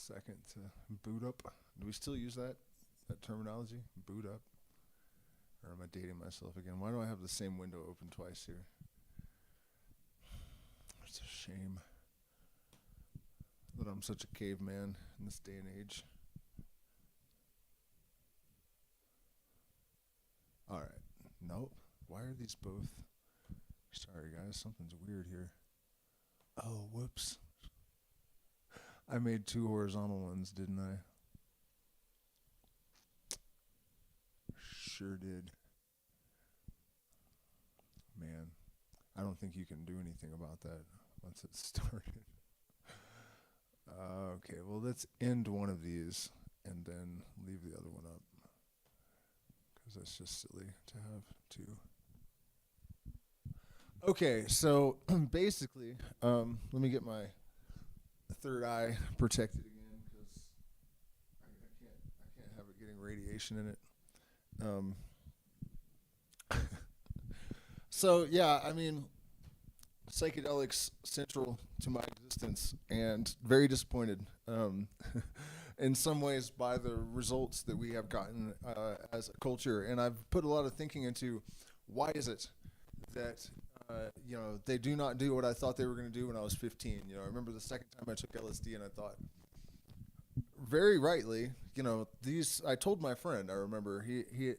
second to boot up. Do we still use that terminology? Boot up? Or am I dating myself again? Why do I have the same window open twice here? It's a shame that I'm such a caveman in this day and age. All right. Nope. Why are these both? Sorry, guys. Something's weird here. Oh, whoops. I made two horizontal ones, didn't I? Sure did. Man, I don't think you can do anything about that once it's started. Okay, well, let's end one of these and then leave the other one up, because that's just silly to have two. Okay, so basically, let me get my third eye protected again, because I can't have it getting radiation in it. So yeah, I mean, psychedelics central to my existence, and very disappointed in some ways by the results that we have gotten as a culture. And I've put a lot of thinking into why is it that they do not do what I thought they were going to do when I was 15. I remember the second time I took LSD, and I thought, very rightly, I told my friend, I remember he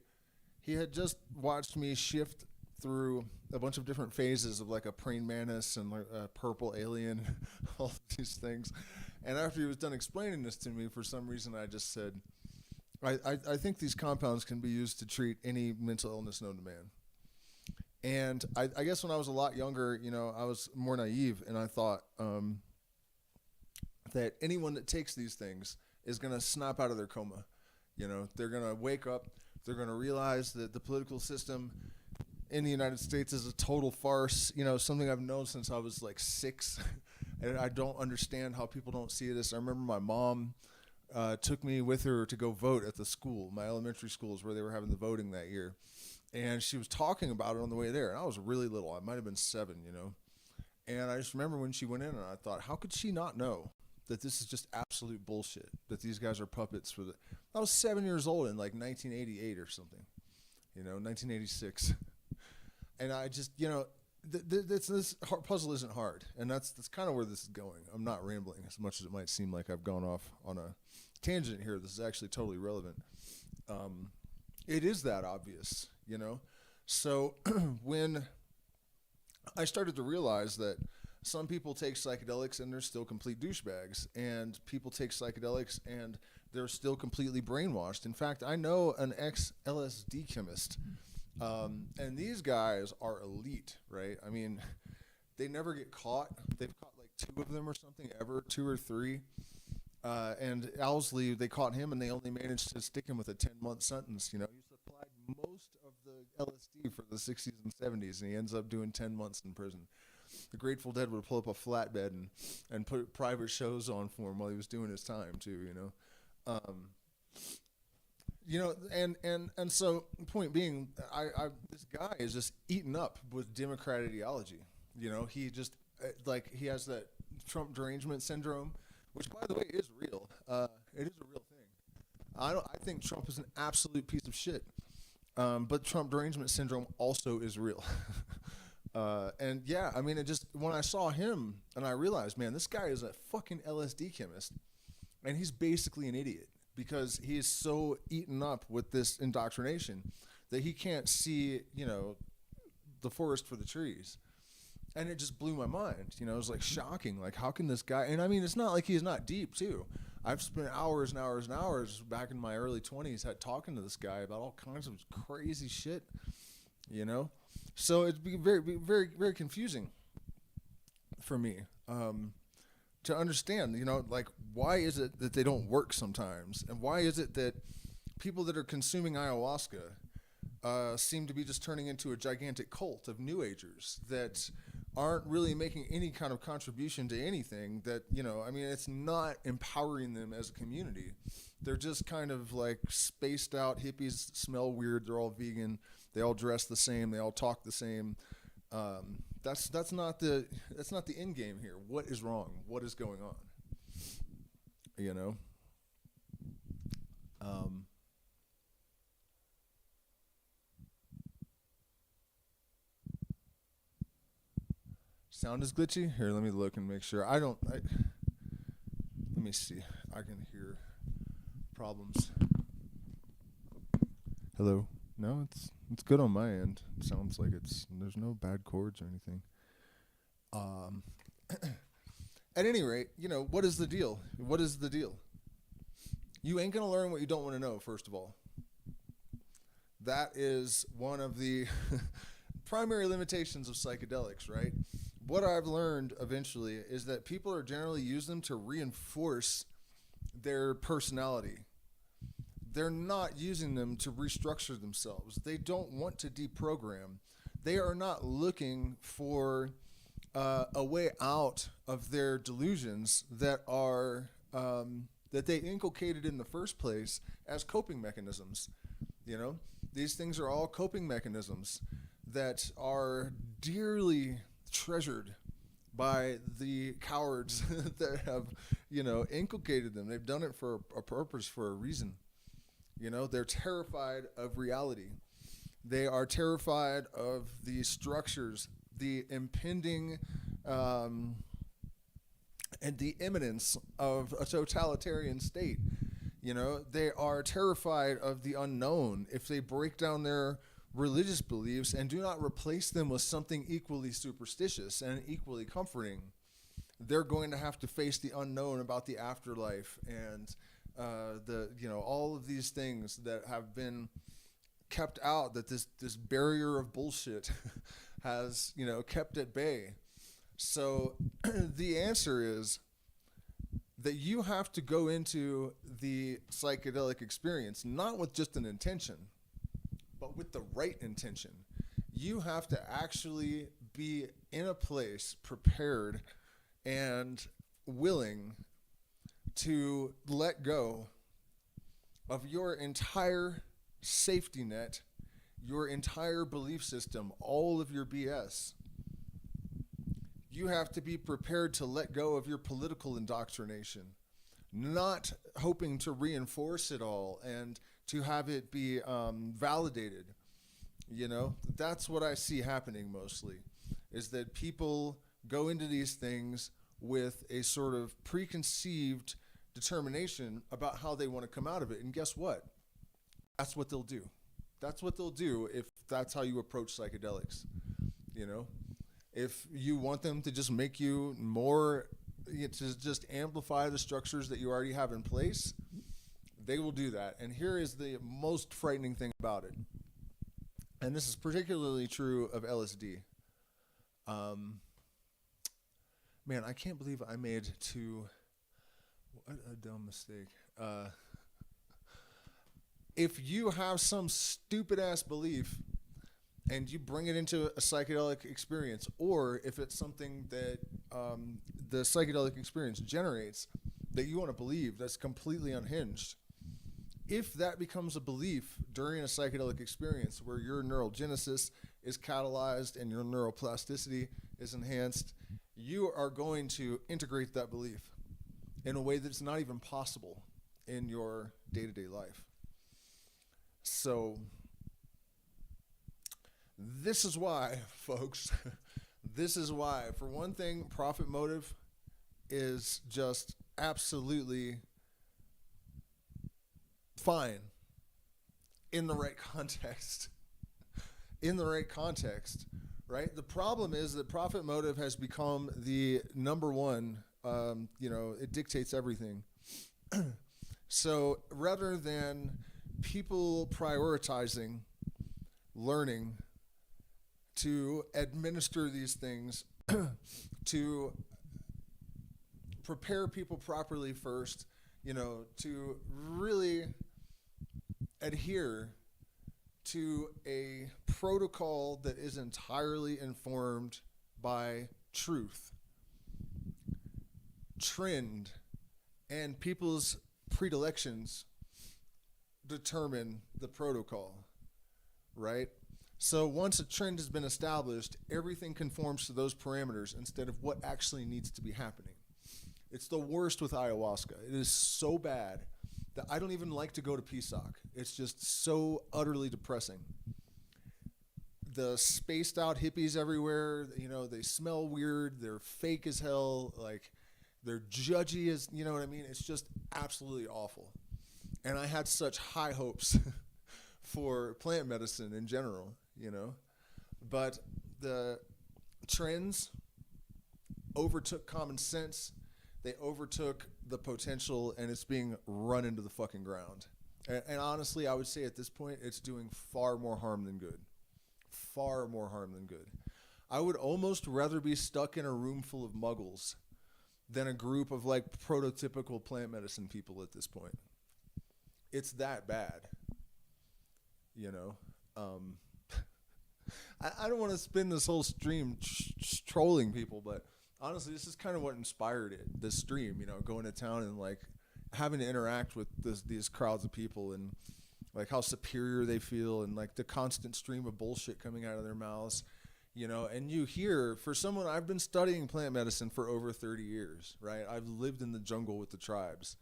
had just watched me shift through a bunch of different phases of like a praying mantis and like a purple alien, all these things. And after he was done explaining this to me, for some reason I just said, I think these compounds can be used to treat any mental illness known to man. And I guess when I was a lot younger, I was more naive, and I thought that anyone that takes these things is going to snap out of their coma. They're going to wake up, they're going to realize that the political system in the United States is a total farce, something I've known since I was like 6, and I don't understand how people don't see this. I remember my mom took me with her to go vote at the school, my elementary school is where they were having the voting that year. And she was talking about it on the way there, and I was really little. I might have been 7, And I just remember when she went in, and I thought, how could she not know that this is just absolute bullshit, that these guys are puppets for the... I was 7 years old in like 1988 or something, 1986. And I just, this puzzle isn't hard, and that's kind of where this is going. I'm not rambling as much as it might seem like I've gone off on a tangent here. This is actually totally relevant. It is that obvious, So when I started to realize that some people take psychedelics and they're still complete douchebags, and people take psychedelics and they're still completely brainwashed. In fact, I know an ex-LSD chemist, and these guys are elite, right? I mean, they never get caught. They've caught like 2 of them or something ever, 2 or 3. And Owsley, they caught him, and they only managed to stick him with a 10-month sentence. He supplied most of the LSD for the 60s and 70s, and he ends up doing 10 months in prison. The Grateful Dead would pull up a flatbed and put private shows on for him while he was doing his time too. And so point being, this guy is just eaten up with Democrat ideology. He just he has that Trump derangement syndrome, which, by the way, is real. It is a real thing. I think Trump is an absolute piece of shit. But Trump derangement syndrome also is real. And yeah, I mean, when I saw him and I realized, man, this guy is a fucking LSD chemist, and he's basically an idiot because he is so eaten up with this indoctrination that he can't see, the forest for the trees. And it just blew my mind. It was like shocking. Like, how can this guy, and I mean, it's not like he's not deep too. I've spent hours and hours and hours back in my early 20s talking to this guy about all kinds of crazy shit, So it'd be very, very, very confusing for me to understand, why is it that they don't work sometimes? And why is it that people that are consuming ayahuasca seem to be just turning into a gigantic cult of New Agers that aren't really making any kind of contribution to anything that, it's not empowering them as a community. They're just kind of like spaced out hippies, smell weird, they're all vegan, they all dress the same, they all talk the same. That's not the end game here. What is wrong? What is going on? you know. Sound is glitchy. Here, let me look and make sure. Let me see. I can hear problems. Hello. No, it's good on my end. It sounds like there's no bad chords or anything. At any rate, what is the deal? What is the deal? You ain't gonna learn what you don't want to know, first of all. That is one of the primary limitations of psychedelics, right? What I've learned eventually is that people are generally using them to reinforce their personality. They're not using them to restructure themselves. They don't want to deprogram. They are not looking for a way out of their delusions that are that they inculcated in the first place as coping mechanisms. These things are all coping mechanisms that are dearly treasured by the cowards that have, inculcated them. They've done it for a purpose, for a reason. They're terrified of reality. They are terrified of the structures, the impending and the imminence of a totalitarian state. They are terrified of the unknown. If they break down their religious beliefs and do not replace them with something equally superstitious and equally comforting, they're going to have to face the unknown about the afterlife and all of these things that have been kept out, that this barrier of bullshit has kept at bay. So the answer is that you have to go into the psychedelic experience not with just an intention, but with the right intention. You have to actually be in a place prepared and willing to let go of your entire safety net, your entire belief system, all of your BS. You have to be prepared to let go of your political indoctrination, not hoping to reinforce it all and to have it be validated. That's what I see happening mostly, is that people go into these things with a sort of preconceived determination about how they want to come out of it. And guess what? That's what they'll do. That's what they'll do if that's how you approach psychedelics. If you want them to just make you more, to just amplify the structures that you already have in place, they will do that. And here is the most frightening thing about it. And this is particularly true of LSD. Man, I can't believe I made what a dumb mistake. If you have some stupid ass belief and you bring it into a psychedelic experience, or if it's something that the psychedelic experience generates that you want to believe that's completely unhinged, if that becomes a belief during a psychedelic experience where your neurogenesis is catalyzed and your neuroplasticity is enhanced, you are going to integrate that belief in a way that's not even possible in your day-to-day life. So this is why, folks, for one thing, profit motive is just absolutely fine in the right context. Right? The problem is that profit motive has become the number one, it dictates everything. So rather than people prioritizing learning to administer these things, to prepare people properly first, to really adhere to a protocol that is entirely informed by truth, trend, and people's predilections determine the protocol, right? So once a trend has been established, everything conforms to those parameters instead of what actually needs to be happening. It's the worst with ayahuasca. It is so bad that I don't even like to go to PSOC. It's just so utterly depressing. The spaced out hippies everywhere, you know, they smell weird, they're fake as hell, like they're judgy as, you know what I mean? It's just absolutely awful. And I had such high hopes for plant medicine in general, you know, but the trends overtook common sense. They overtook the potential, and it's being run into the fucking ground. And honestly, I would say at this point, it's doing far more harm than good. Far more harm than good. I would almost rather be stuck in a room full of muggles than a group of like prototypical plant medicine people at this point. It's that bad, you know. I don't want to spend this whole stream trolling people, but honestly, this is kind of what inspired it. This stream, you know, going to town and like having to interact with these crowds of people and like how superior they feel and like the constant stream of bullshit coming out of their mouths, you know. And you hear, for someone, I've been studying plant medicine for over 30 years, right? I've lived in the jungle with the tribes.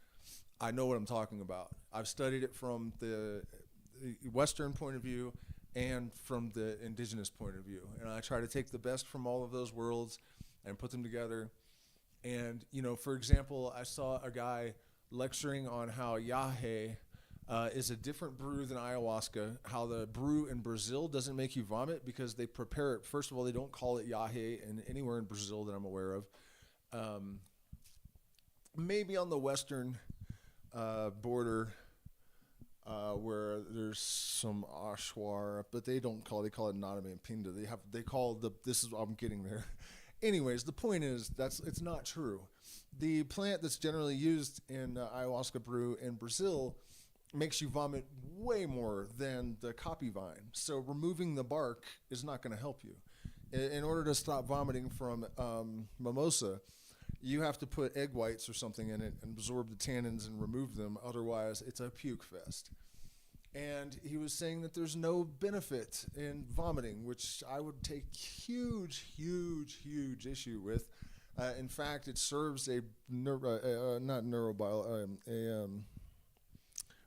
I know what I'm talking about. I've studied it from the Western point of view and from the indigenous point of view. And I try to take the best from all of those worlds and put them together. And, you know, for example, I saw a guy lecturing on how yahe is a different brew than ayahuasca, how the brew in Brazil doesn't make you vomit because they prepare it. First of all, they don't call it yahe anywhere in Brazil that I'm aware of. Maybe on the western border where there's some ashwar, but they call it Nadame Pinda. I'm getting there. Anyways, the point is it's not true. The plant that's generally used in ayahuasca brew in Brazil makes you vomit way more than the copy vine. So removing the bark is not going to help you. In order to stop vomiting from mimosa, you have to put egg whites or something in it and absorb the tannins and remove them. Otherwise, it's a puke fest. And he was saying that there's no benefit in vomiting, which I would take huge issue with. In fact, it serves a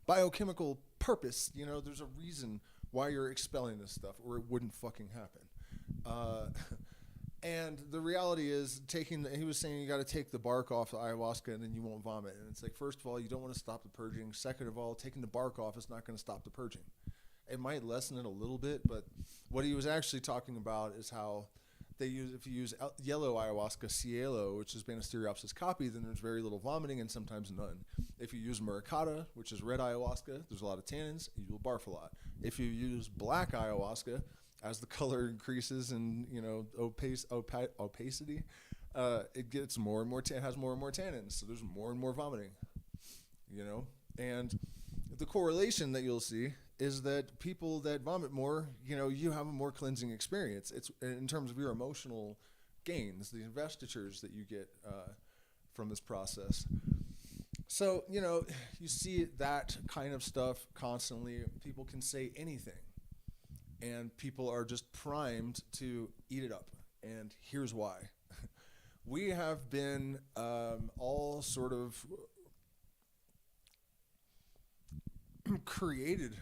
biochemical purpose. You know, there's a reason why you're expelling this stuff, or it wouldn't fucking happen. And the reality is, he was saying you got to take the bark off the ayahuasca and then you won't vomit. And it's like, first of all, you don't want to stop the purging. Second of all, taking the bark off is not going to stop the purging. It might lessen it a little bit, but what he was actually talking about is how if you use yellow ayahuasca, cielo, which is Banisteriopsis copy, then there's very little vomiting and sometimes none. If you use maracata, which is red ayahuasca, there's a lot of tannins, you will barf a lot. If you use black ayahuasca, as the color increases and, you know, opacity, it gets more and more, it has more and more tannins, so there's more and more vomiting, you know. And the correlation that you'll see is that people that vomit more, you know, you have a more cleansing experience. It's in terms of your emotional gains, the investitures that you get from this process. So, you know, you see that kind of stuff constantly. People can say anything. And people are just primed to eat it up. And here's why. We have been all sort of created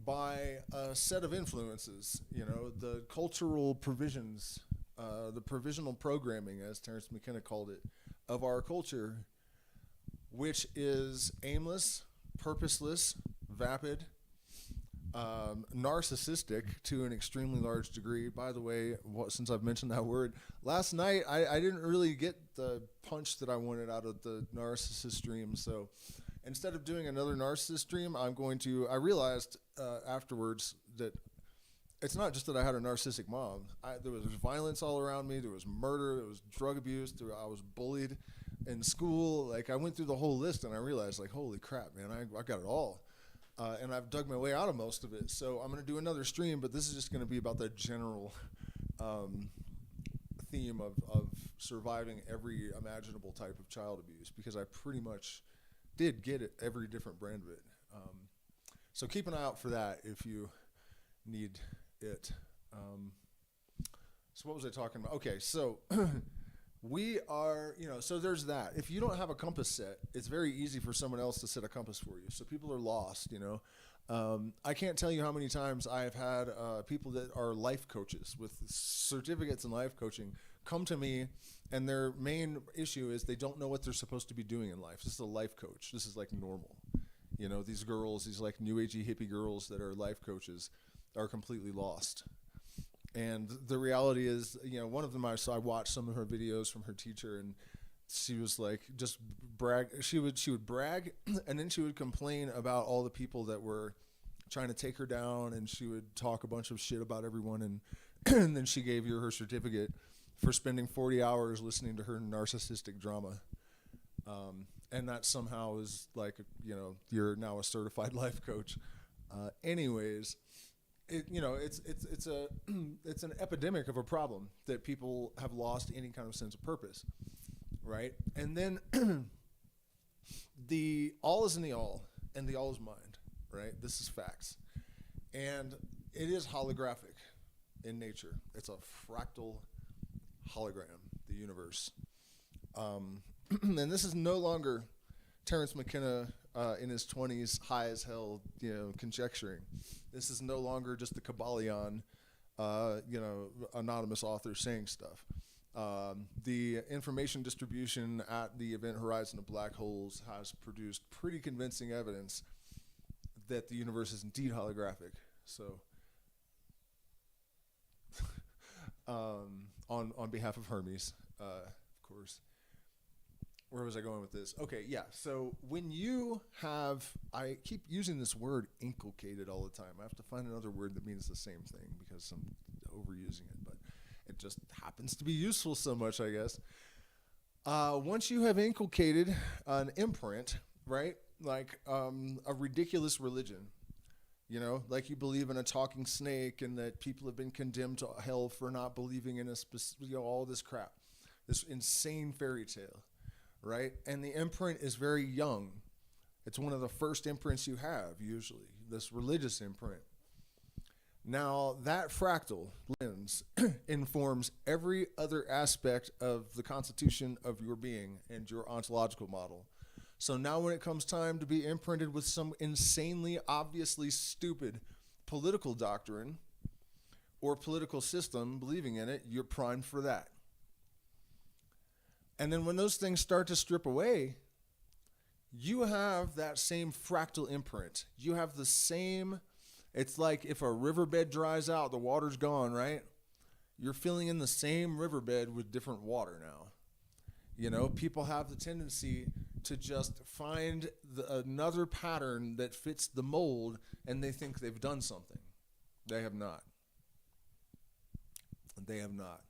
by a set of influences, you know, the cultural provisions, the provisional programming, as Terence McKenna called it, of our culture, which is aimless, purposeless, vapid, narcissistic to an extremely large degree. By the way, since I've mentioned that word, last night I didn't really get the punch that I wanted out of the narcissist stream. So instead of doing another narcissist stream, I realized afterwards that it's not just that I had a narcissistic mom. There was violence all around me. There was murder. There was drug abuse. I was bullied in school. Like, I went through the whole list and I realized, like, holy crap, man, I got it all. And I've dug my way out of most of it. So I'm going to do another stream, but this is just going to be about the general theme of surviving every imaginable type of child abuse, because I pretty much did get it, every different brand of it. So keep an eye out for that if you need it. So what was I talking about? Okay, so We are, so there's that. If you don't have a compass set, it's very easy for someone else to set a compass for you. So people are lost. I can't tell you how many times I have had people that are life coaches with certificates in life coaching come to me, and their main issue is they don't know what they're supposed to be doing in life. This is a life coach. This is like normal. These girls, these like new agey hippie girls that are life coaches are completely lost. And the reality is, one of them I watched some of her videos from her teacher, and she was like, just brag. She would brag, and then she would complain about all the people that were trying to take her down, and she would talk a bunch of shit about everyone, and then she gave you her certificate for spending 40 hours listening to her narcissistic drama. And that somehow is like, you're now a certified life coach. Anyways. It's an epidemic of a problem that people have lost any kind of sense of purpose, right? And then the all is in the all, and the all is mind, right? This is facts, and it is holographic in nature. It's a fractal hologram, the universe, and this is no longer Terence McKenna in his 20s, high as hell, conjecturing. This is no longer just the Kabbalion, anonymous author saying stuff. The information distribution at the event horizon of black holes has produced pretty convincing evidence that the universe is indeed holographic. So, on behalf of Hermes, of course. Where was I going with this? Okay, yeah. So when you have, I keep using this word inculcated all the time. I have to find another word that means the same thing because I'm overusing it, but it just happens to be useful so much, I guess. Once you have inculcated an imprint, right, like a ridiculous religion, like you believe in a talking snake and that people have been condemned to hell for not believing in all this crap, this insane fairy tale. Right? And the imprint is very young. It's one of the first imprints you have, usually, this religious imprint. Now, that fractal lens informs every other aspect of the constitution of your being and your ontological model. So now when it comes time to be imprinted with some insanely, obviously stupid political doctrine or political system, believing in it, you're primed for that. And then when those things start to strip away, you have that same fractal imprint. You have the same, it's like if a riverbed dries out, the water's gone, right? You're filling in the same riverbed with different water now. People have the tendency to just find another pattern that fits the mold, and they think they've done something. They have not. They have not.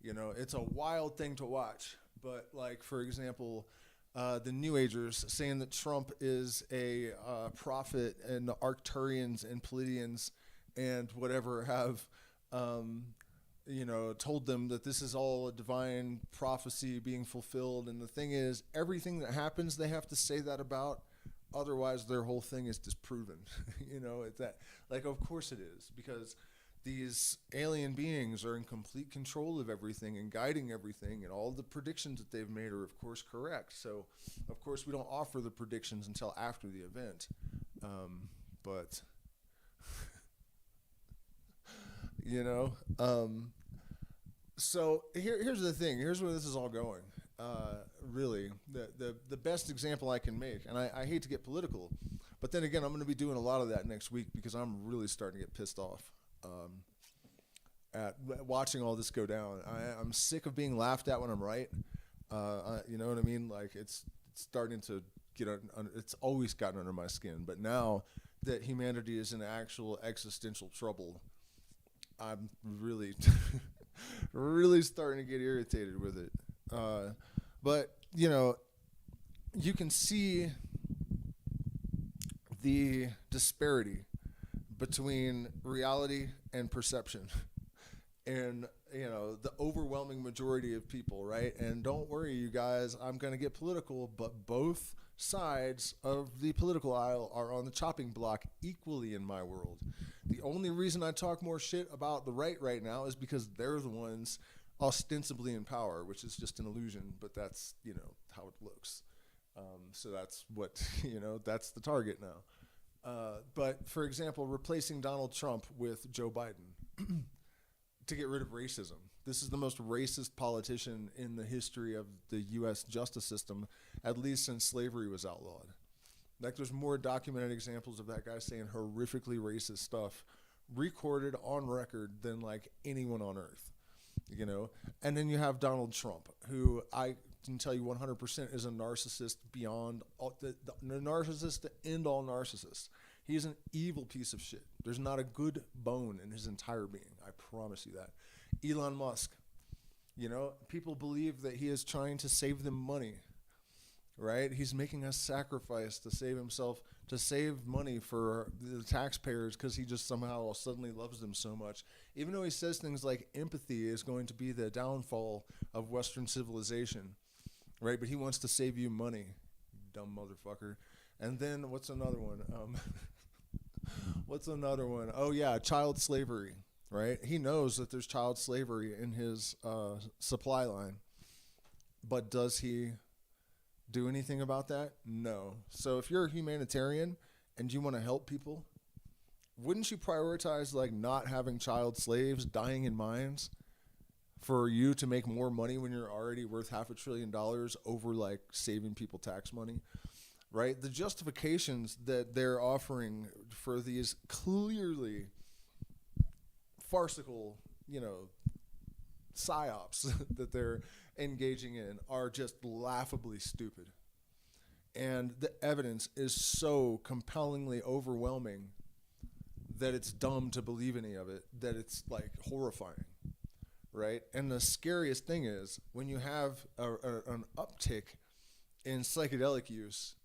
It's a wild thing to watch. But, like, for example, the New Agers saying that Trump is a prophet, and the Arcturians and Pleiadians and whatever have, told them that this is all a divine prophecy being fulfilled. And the thing is, everything that happens, they have to say that about. Otherwise, their whole thing is disproven. It's that. Like, of course it is, because these alien beings are in complete control of everything and guiding everything, and all the predictions that they've made are, of course, correct. So, of course, we don't offer the predictions until after the event. But, so here's the thing. Here's where this is all going. Really, the best example I can make, and I hate to get political, but then again, I'm going to be doing a lot of that next week because I'm really starting to get pissed off. At watching all this go down. I'm sick of being laughed at when I'm right. You know what I mean? Like, it's starting to get it's always gotten under my skin, but now that humanity is in actual existential trouble, I'm really really starting to get irritated with it. But you can see the disparity between reality and perception, and the overwhelming majority of people, right? And don't worry, you guys, I'm going to get political, but both sides of the political aisle are on the chopping block equally in my world. The only reason I talk more shit about the right now is because they're the ones ostensibly in power, which is just an illusion, but that's, how it looks. So that's what, that's the target now. But for example, replacing Donald Trump with Joe Biden to get rid of racism. This is the most racist politician in the history of the U.S. justice system, at least since slavery was outlawed. Like, there's more documented examples of that guy saying horrifically racist stuff recorded on record than like anyone on earth, And then you have Donald Trump, who I can tell you 100% is a narcissist beyond the narcissist to end all narcissists. He's an evil piece of shit. There's not a good bone in his entire being. I promise you that. Elon Musk, people believe that he is trying to save them money, right? He's making a sacrifice to save himself, to save money for the taxpayers because he just somehow suddenly loves them so much. Even though he says things like empathy is going to be the downfall of Western civilization, right? But he wants to save you money, you dumb motherfucker. And then what's another one? Oh yeah, child slavery, right? He knows that there's child slavery in his supply line, but does he do anything about that? No. So if you're a humanitarian and you want to help people, wouldn't you prioritize like not having child slaves dying in mines for you to make more money when you're already worth $500 billion over like saving people tax money? Right? The justifications that they're offering for these clearly farcical, psyops that they're engaging in are just laughably stupid. And the evidence is so compellingly overwhelming that it's dumb to believe any of it, that it's like horrifying, right? And the scariest thing is when you have an uptick in psychedelic use.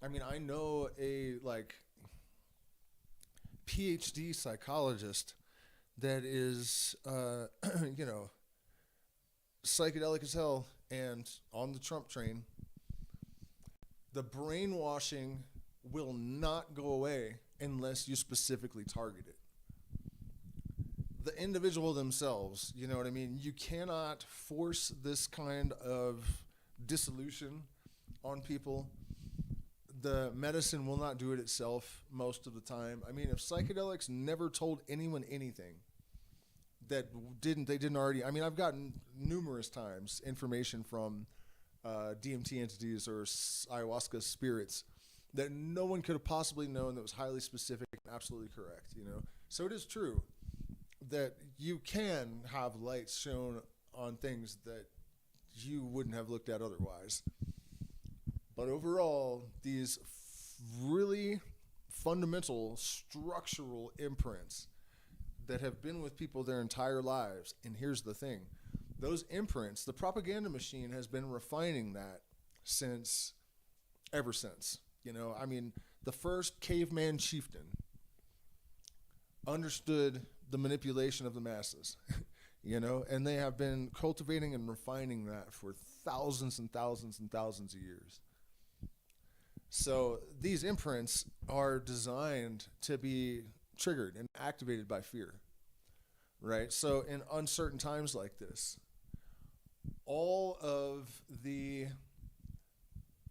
I mean, I know a like PhD psychologist that is, psychedelic as hell and on the Trump train. The brainwashing will not go away unless you specifically target it. The individual themselves, you know what I mean? You cannot force this kind of dissolution on people. The medicine will not do it itself most of the time. I mean, if psychedelics never told anyone anything that they didn't already, I mean, I've gotten numerous times information from DMT entities or ayahuasca spirits that no one could have possibly known that was highly specific and absolutely correct, So it is true that you can have lights shown on things that you wouldn't have looked at otherwise. But overall, these really fundamental structural imprints that have been with people their entire lives, and here's the thing, those imprints, the propaganda machine has been refining that ever since. I mean, the first caveman chieftain understood the manipulation of the masses, and they have been cultivating and refining that for thousands and thousands and thousands of years. So these imprints are designed to be triggered and activated by fear, right? So in uncertain times like this, all of the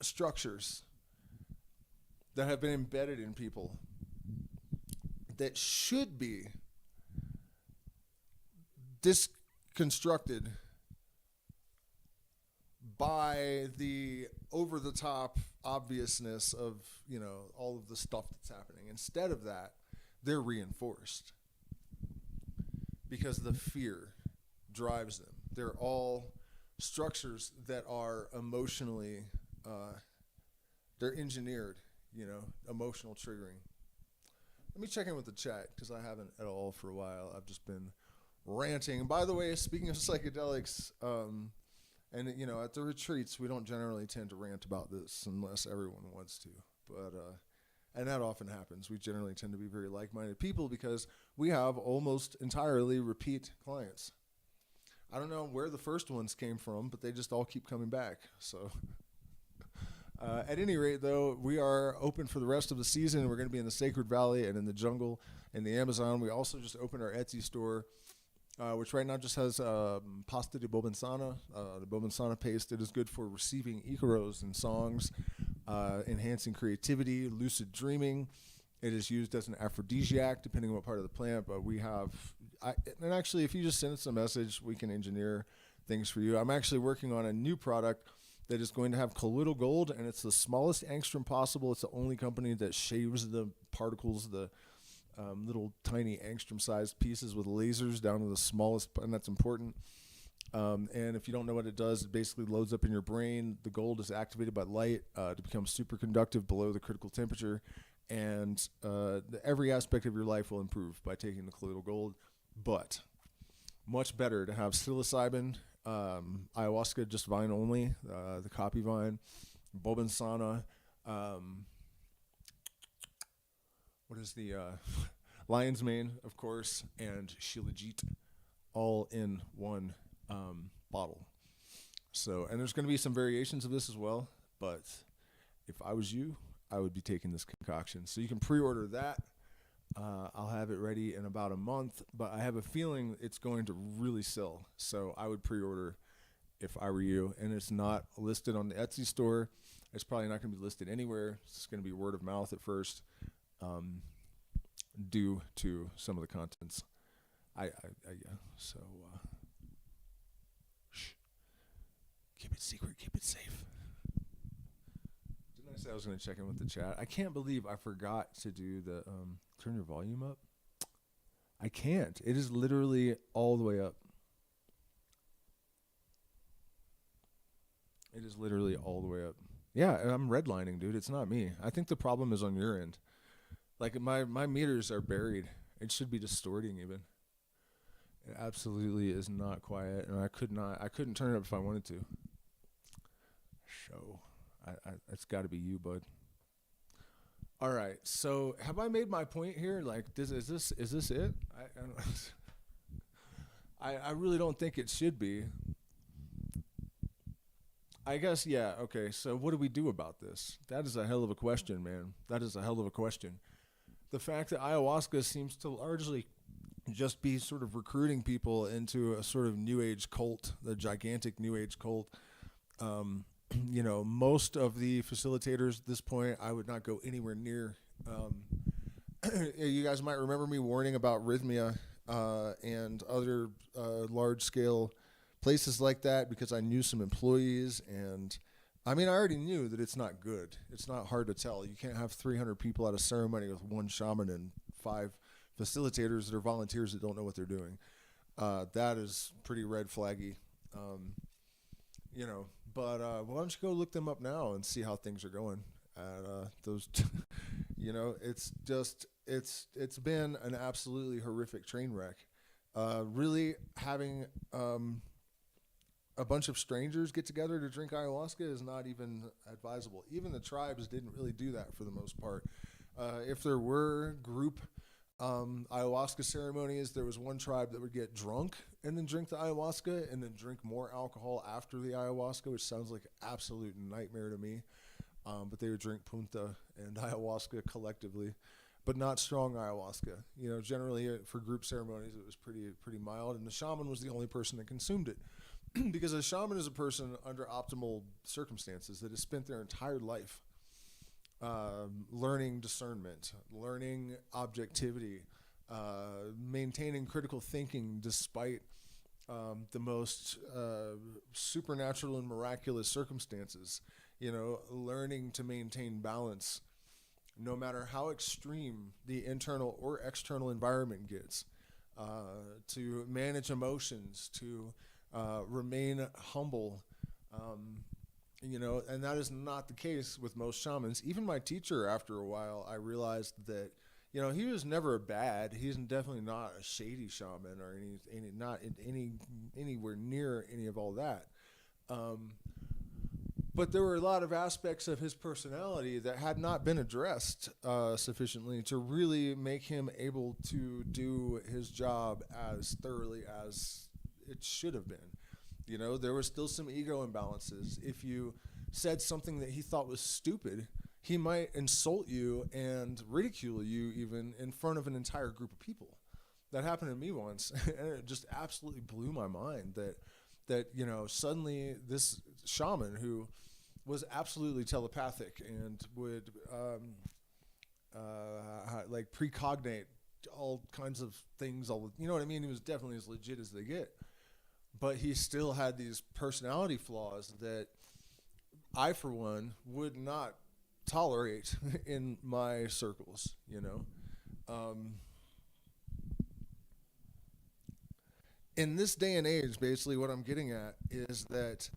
structures that have been embedded in people that should be disconstructed by the over-the-top obviousness of, all of the stuff that's happening. Instead of that, they're reinforced because the fear drives them. They're all structures that are emotionally, they're engineered, emotional triggering. Let me check in with the chat because I haven't at all for a while. I've just been ranting. And by the way, speaking of psychedelics, and at the retreats, we don't generally tend to rant about this unless everyone wants to. But and that often happens. We generally tend to be very like-minded people because we have almost entirely repeat clients. I don't know where the first ones came from, but they just all keep coming back. So at any rate, though, we are open for the rest of the season. We're going to be in the Sacred Valley and in the jungle in the Amazon. We also just opened our Etsy store. which right now just has pasta di bobensana, the bobensana paste. It is good for receiving icaros in songs, enhancing creativity, lucid dreaming. It is used as an aphrodisiac, depending on what part of the plant. But we have, and actually, if you just send us a message, we can engineer things for you. I'm actually working on a new product that is going to have colloidal gold, and it's the smallest angstrom possible. It's the only company that shaves the particles, the little tiny angstrom-sized pieces with lasers down to the smallest, and that's important. And if you don't know what it does, it basically loads up in your brain. The gold is activated by light to become superconductive below the critical temperature, and every aspect of your life will improve by taking the colloidal gold. But much better to have psilocybin, ayahuasca, just vine only, the copy vine, bobensana, what is the lion's mane, of course, and shilajit, all in one bottle. So, and there's going to be some variations of this as well, but if I was you, I would be taking this concoction. So you can pre-order that. I'll have it ready in about a month, but I have a feeling it's going to really sell. So I would pre-order if I were you. And it's not listed on the Etsy store. It's probably not going to be listed anywhere. It's going to be word of mouth at first, due to some of the contents. Yeah. So, shh. Keep it secret. Keep it safe. Didn't I say I was going to check in with the chat? I can't believe I forgot to do the turn your volume up. I can't. It is literally all the way up. It is literally all the way up. Yeah, and I'm redlining, dude. It's not me. I think the problem is on your end. Like my meters are buried. It should be distorting even. It absolutely is not quiet, and I couldn't turn it up if I wanted to. So, it's got to be you, bud. All right. So, have I made my point here? Like, is this it? I don't I really don't think it should be. I guess, yeah. Okay. So, what do we do about this? That is a hell of a question, man. That is a hell of a question. The fact that ayahuasca seems to largely just be sort of recruiting people into a sort of new age cult, the gigantic new age cult. Most of the facilitators at this point, I would not go anywhere near. You guys might remember me warning about Rhythmia and other large-scale places like that because I knew some employees, and I mean, I already knew that it's not good. It's not hard to tell. You can't have 300 people at a ceremony with one shaman and 5 facilitators that are volunteers that don't know what they're doing. That is pretty red flaggy. But why don't you go look them up now and see how things are going at those. It's been an absolutely horrific train wreck. Really having a bunch of strangers get together to drink ayahuasca is not even advisable. Even the tribes didn't really do that for the most part. If there were group ayahuasca ceremonies, there was one tribe that would get drunk and then drink the ayahuasca and then drink more alcohol after the ayahuasca, which sounds like an absolute nightmare to me. But they would drink punta and ayahuasca collectively, but not strong ayahuasca. Generally for group ceremonies, it was pretty mild, and the shaman was the only person that consumed it. Because a shaman is a person under optimal circumstances that has spent their entire life learning discernment, learning objectivity, maintaining critical thinking despite the most supernatural and miraculous circumstances, learning to maintain balance no matter how extreme the internal or external environment gets, to manage emotions, to remain humble, and that is not the case with most shamans. Even my teacher, after a while, I realized that, he was never bad. He's definitely not a shady shaman or anywhere near any of all that. But there were a lot of aspects of his personality that had not been addressed sufficiently to really make him able to do his job as thoroughly as it should have been. There were still some ego imbalances. If you said something that he thought was stupid, he might insult you and ridicule you even in front of an entire group of people. That happened to me once, and it just absolutely blew my mind that suddenly this shaman who was absolutely telepathic and would like precognate all kinds of things. You know what I mean? He was definitely as legit as they get, but he still had these personality flaws that I, for one, would not tolerate in my circles. In this day and age, basically what I'm getting at is that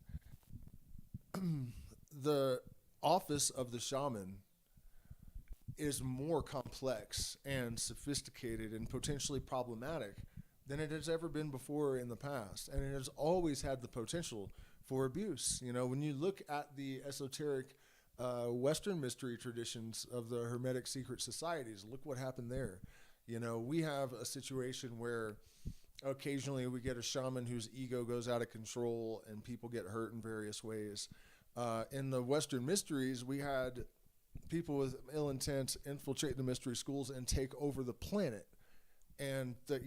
the office of the shaman is more complex and sophisticated and potentially problematic than it has ever been before in the past. And it has always had the potential for abuse. When you look at the esoteric Western mystery traditions of the Hermetic secret societies, look what happened there. We have a situation where occasionally we get a shaman whose ego goes out of control and people get hurt in various ways. In the Western mysteries, we had people with ill intent infiltrate the mystery schools and take over the planet. And the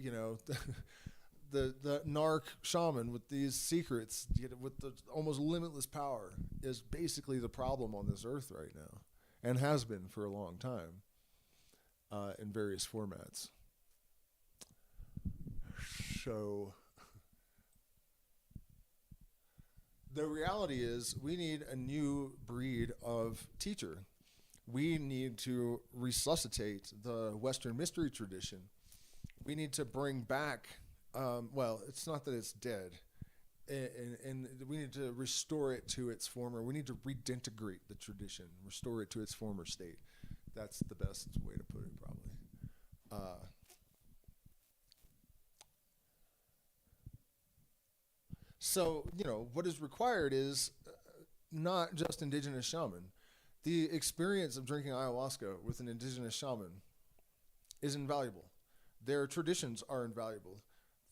narc shaman with these secrets, with the almost limitless power, is basically the problem on this earth right now, and has been for a long time, in various formats. So the reality is we need a new breed of teacher. We need to resuscitate the Western mystery tradition. We need to bring back, it's not that it's dead, and we need to restore it to its former, we need to redintegrate the tradition, restore it to its former state. That's the best way to put it, probably. So, what is required is not just indigenous shaman. The experience of drinking ayahuasca with an indigenous shaman is invaluable. Their traditions are invaluable.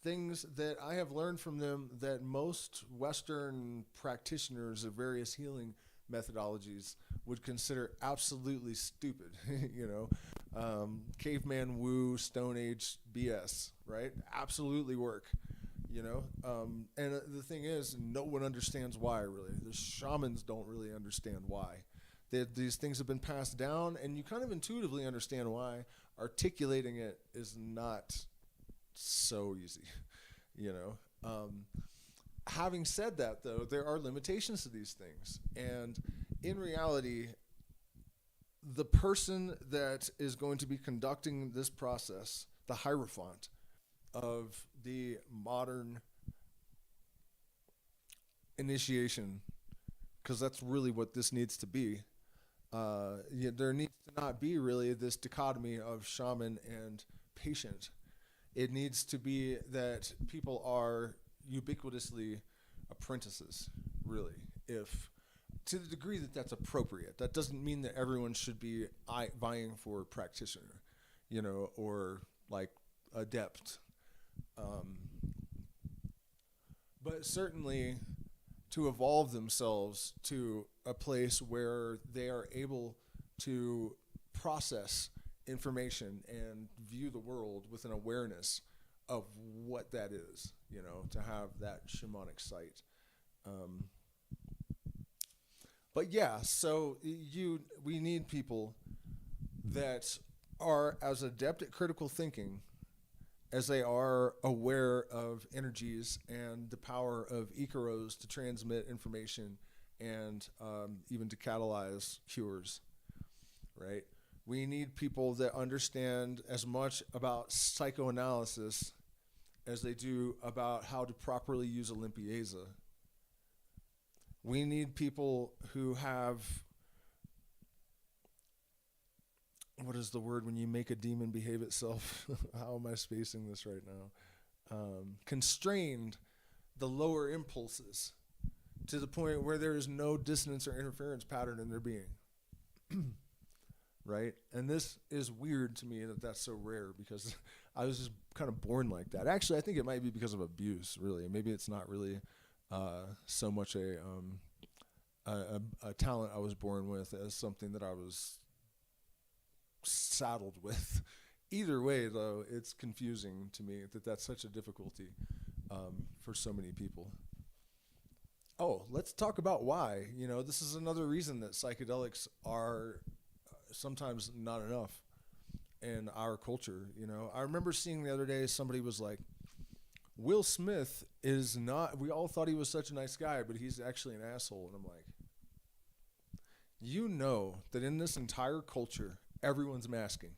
Things that I have learned from them that most Western practitioners of various healing methodologies would consider absolutely stupid. Caveman woo, Stone Age BS, right? Absolutely work. And the thing is, no one understands why, really. The shamans don't really understand why. These things have been passed down, and you kind of intuitively understand why. Articulating it is not so easy, Having said that, though, there are limitations to these things. And in reality, the person that is going to be conducting this process, the hierophant of the modern initiation, because that's really what this needs to be. There needs to not be really this dichotomy of shaman and patient. It needs to be that people are ubiquitously apprentices, really, if to the degree that that's appropriate. That doesn't mean that everyone should be vying for practitioner, or like adept. But certainly to evolve themselves to a place where they are able to process information and view the world with an awareness of what that is, to have that shamanic sight. But yeah, so we need people that are as adept at critical thinking as they are aware of energies and the power of Icaros to transmit information and even to catalyze cures, right? We need people that understand as much about psychoanalysis as they do about how to properly use a limpieza. We need people who have, what is the word when you make a demon behave itself? How am I spacing this right now? Constrained the lower impulses to the point where there is no dissonance or interference pattern in their being. Right? And this is weird to me that that's so rare, because I was just kind of born like that. Actually, I think it might be because of abuse, really. Maybe it's not really so much a talent I was born with as something that I was saddled with Either way, though, it's confusing to me that that's such a difficulty for so many people. Oh, let's talk about why. This is another reason that psychedelics are sometimes not enough in our culture. I remember seeing the other day somebody was like, Will Smith is not, we all thought he was such a nice guy, but he's actually an asshole. And I'm like, that in this entire culture, everyone's masking.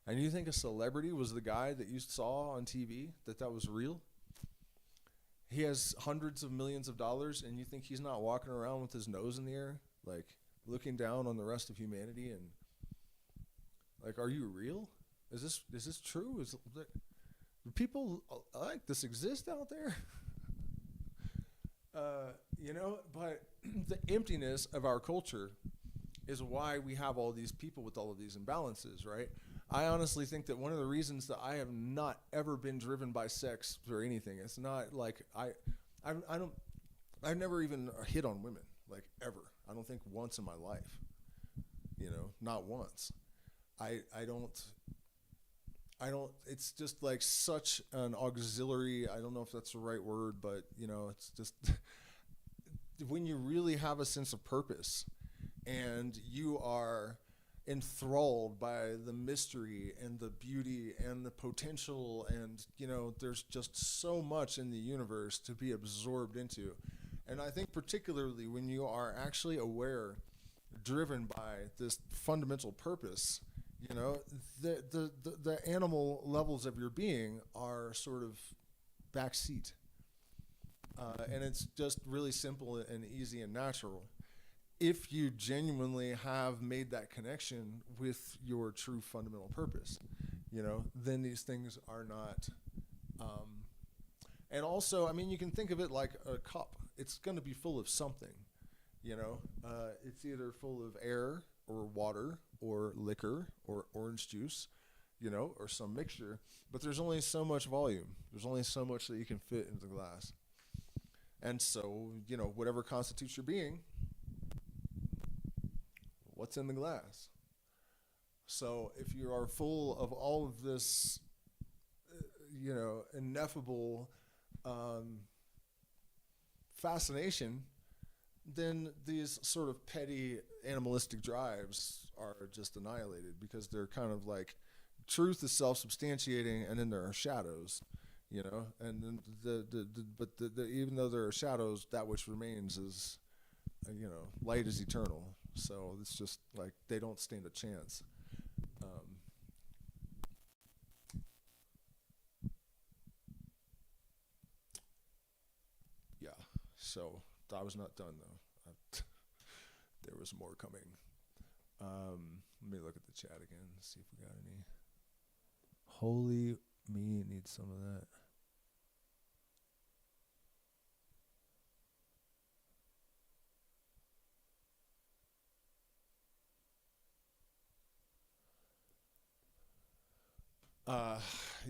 And you think a celebrity was the guy that you saw on TV, that was real? He has hundreds of millions of dollars, and you think he's not walking around with his nose in the air, like looking down on the rest of humanity and like, are you real? Is this true? Do people like this exist out there? But the emptiness of our culture is why we have all these people with all of these imbalances, right? I honestly think that one of the reasons that I have not ever been driven by sex or anything, it's not like I've never even hit on women, like ever. I don't think once in my life, not once. I don't, it's just like such an auxiliary, I don't know if that's the right word, but it's just, when you really have a sense of purpose and you are enthralled by the mystery and the beauty and the potential, and there's just so much in the universe to be absorbed into. And I think particularly when you are actually aware, driven by this fundamental purpose, the animal levels of your being are sort of backseat. And it's just really simple and easy and natural. If you genuinely have made that connection with your true fundamental purpose, then these things are not. And also, you can think of it like a cup. It's going to be full of something, it's either full of air or water or liquor or orange juice, or some mixture, but there's only so much volume. There's only so much that you can fit into the glass. And so, whatever constitutes your being, what's in the glass? So if you are full of all of this, ineffable fascination, then these sort of petty animalistic drives are just annihilated, because they're kind of like, truth is self-substantiating, and then there are shadows, and then even though there are shadows, that which remains is, light is eternal. So it's just like they don't stand a chance. Yeah. So I was not done though. There was more coming. Let me look at the chat again, see if we got any. Holy me needs some of that.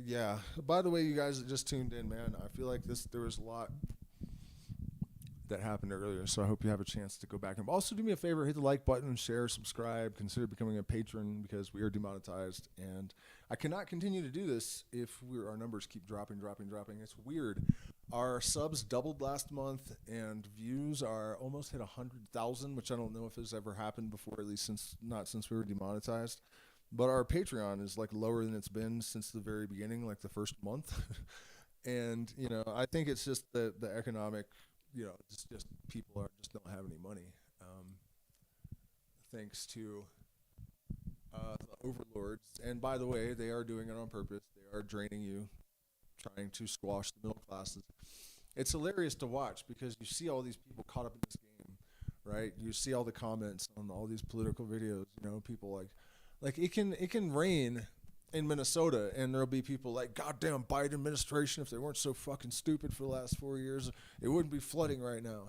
Yeah. By the way, you guys that just tuned in, man, I feel like there was a lot that happened earlier, so I hope you have a chance to go back. And also do me a favor, hit the like button, share, subscribe, consider becoming a patron, because we are demonetized, and I cannot continue to do this if our numbers keep dropping. It's weird. Our subs doubled last month, and views are almost hit 100,000, which I don't know if has ever happened before, at least not since we were demonetized. But our Patreon is like lower than it's been since the very beginning, like the first month. And, I think it's just the economic, it's just people just don't have any money. Thanks to the overlords. And by the way, they are doing it on purpose. They are draining you, trying to squash the middle classes. It's hilarious to watch, because you see all these people caught up in this game, right? You see all the comments on all these political videos, people like it can rain in Minnesota, and there'll be people like, goddamn Biden administration, if they weren't so fucking stupid for the last 4 years, it wouldn't be flooding right now,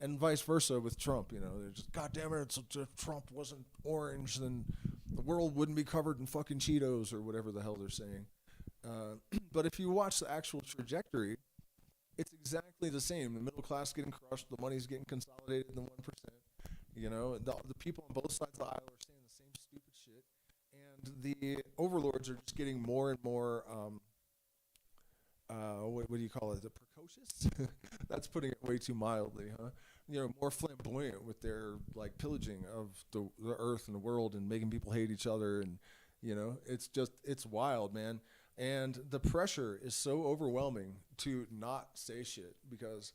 and vice versa with Trump, they're just, goddamn it, if Trump wasn't orange, then the world wouldn't be covered in fucking Cheetos, or whatever the hell they're saying. But if you watch the actual trajectory, it's exactly the same. The middle class getting crushed, the money's getting consolidated in the 1%. The people on both sides of the aisle are saying the same stupid shit, and the overlords are just getting more and more, what do you call it? The precocious? That's putting it way too mildly, huh? More flamboyant with their like pillaging of the earth and the world and making people hate each other, and it's wild, man. And the pressure is so overwhelming to not say shit because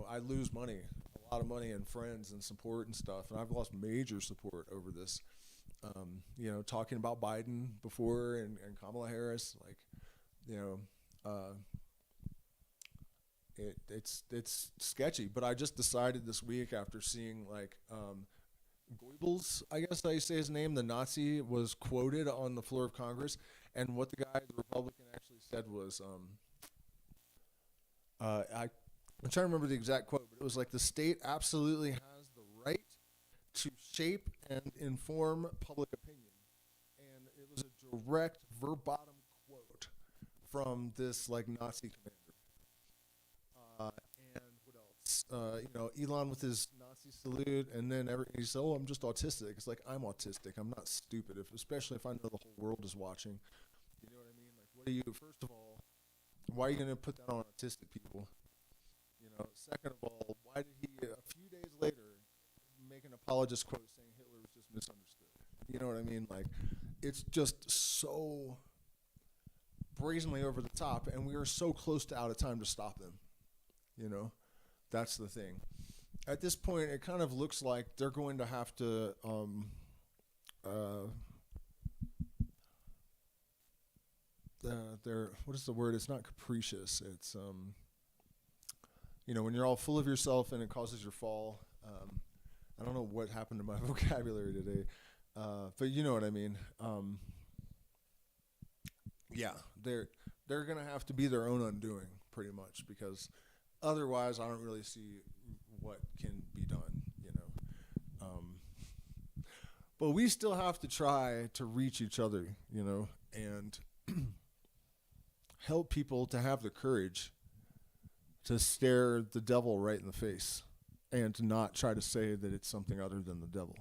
I lose money, a lot of money, and friends and support and stuff, and I've lost major support over this. Talking about Biden before and Kamala Harris, like, it's sketchy. But I just decided this week after seeing like Goebbels, I guess I say his name, the Nazi, was quoted on the floor of Congress, and what the guy, the Republican, actually said was, I'm trying to remember the exact quote, but it was like the state absolutely has the right to shape and inform public opinion. And it was a direct verbatim quote from this like Nazi commander. And what else? Elon with his Nazi salute, and then he said, "Oh, I'm just autistic." It's like, I'm autistic. I'm not stupid. Especially if I know the whole world is watching. You know what I mean? Like, what are you? First of all, why are you going to put that on autistic people? Second of all, why did he a few days later make an apologist quote saying Hitler was just misunderstood? You know what I mean? Like, it's just so brazenly over the top, and we are so close to out of time to stop them. That's the thing. At this point, it kind of looks like they're going to have to what is the word? It's not capricious. It's when you're all full of yourself and it causes your fall. I don't know what happened to my vocabulary today, but you know what I mean. Yeah, they're gonna have to be their own undoing, pretty much, because otherwise, I don't really see what can be done. But we still have to try to reach each other, and help people to have the courage to stare the devil right in the face and to not try to say that it's something other than the devil,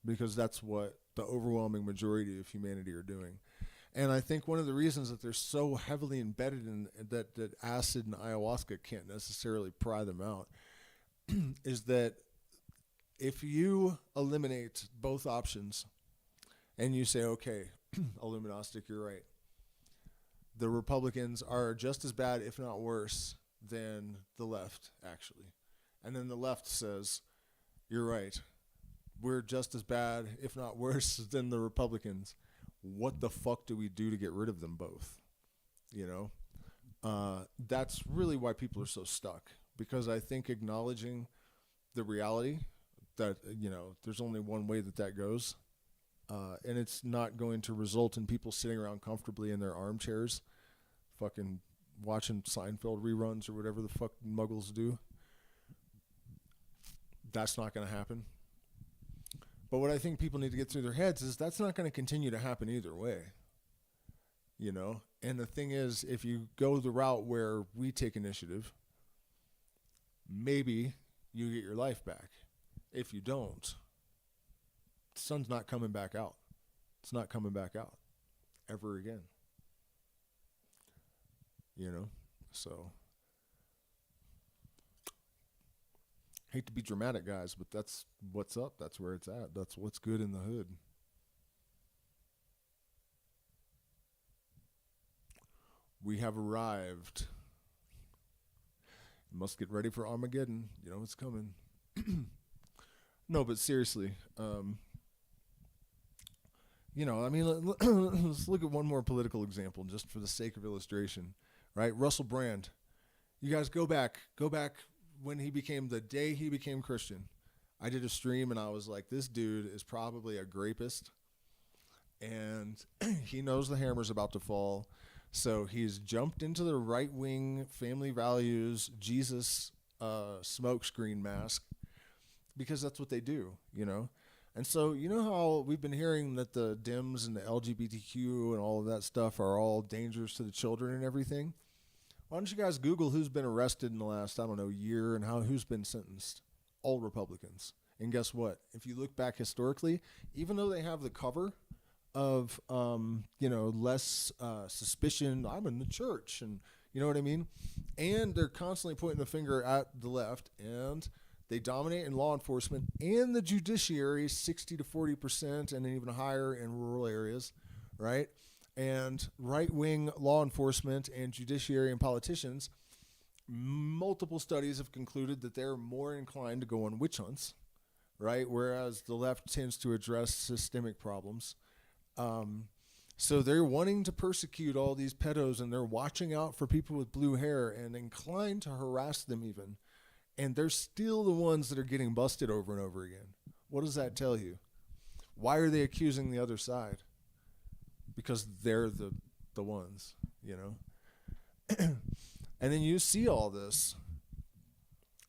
because that's what the overwhelming majority of humanity are doing. And I think one of the reasons that they're so heavily embedded in that acid and ayahuasca can't necessarily pry them out is that if you eliminate both options and you say, okay, Illuminostic, you're right, the Republicans are just as bad, if not worse, than the left, actually. And then the left says, you're right, we're just as bad, if not worse, than the Republicans. What the fuck do we do to get rid of them both? That's really why people are so stuck, because I think acknowledging the reality that, there's only one way that goes, and it's not going to result in people sitting around comfortably in their armchairs fucking watching Seinfeld reruns or whatever the fuck muggles do. That's not going to happen. But what I think people need to get through their heads is that's not going to continue to happen either way. And the thing is, if you go the route where we take initiative, maybe you get your life back. If you don't, the sun's not coming back out. It's not coming back out ever again. So hate to be dramatic, guys, but that's what's up. That's where it's at. That's what's good in the hood. We have arrived. Must get ready for Armageddon. It's coming. No, but seriously, let's look at one more political example just for the sake of illustration, right? Russell Brand. You guys go back when the day he became Christian. I did a stream and I was like, this dude is probably a grapist and he knows the hammer's about to fall. So he's jumped into the right-wing family values, Jesus smokescreen mask, because that's what they do, And so how we've been hearing that the Dems and the LGBTQ and all of that stuff are all dangerous to the children and everything? Why don't you guys Google who's been arrested in the last, year and who's been sentenced? All Republicans. And guess what? If you look back historically, even though they have the cover of, less suspicion. I'm in the church, and you know what I mean? And they're constantly pointing the finger at the left, and they dominate in law enforcement and the judiciary, 60 to 40%, and even higher in rural areas, right? And right-wing law enforcement and judiciary and politicians, multiple studies have concluded that they're more inclined to go on witch hunts, right? Whereas the left tends to address systemic problems. So they're wanting to persecute all these pedos, and they're watching out for people with blue hair and inclined to harass them even. And they're still the ones that are getting busted over and over again. What does that tell you? Why are they accusing the other side? Because they're the ones, And then you see all this,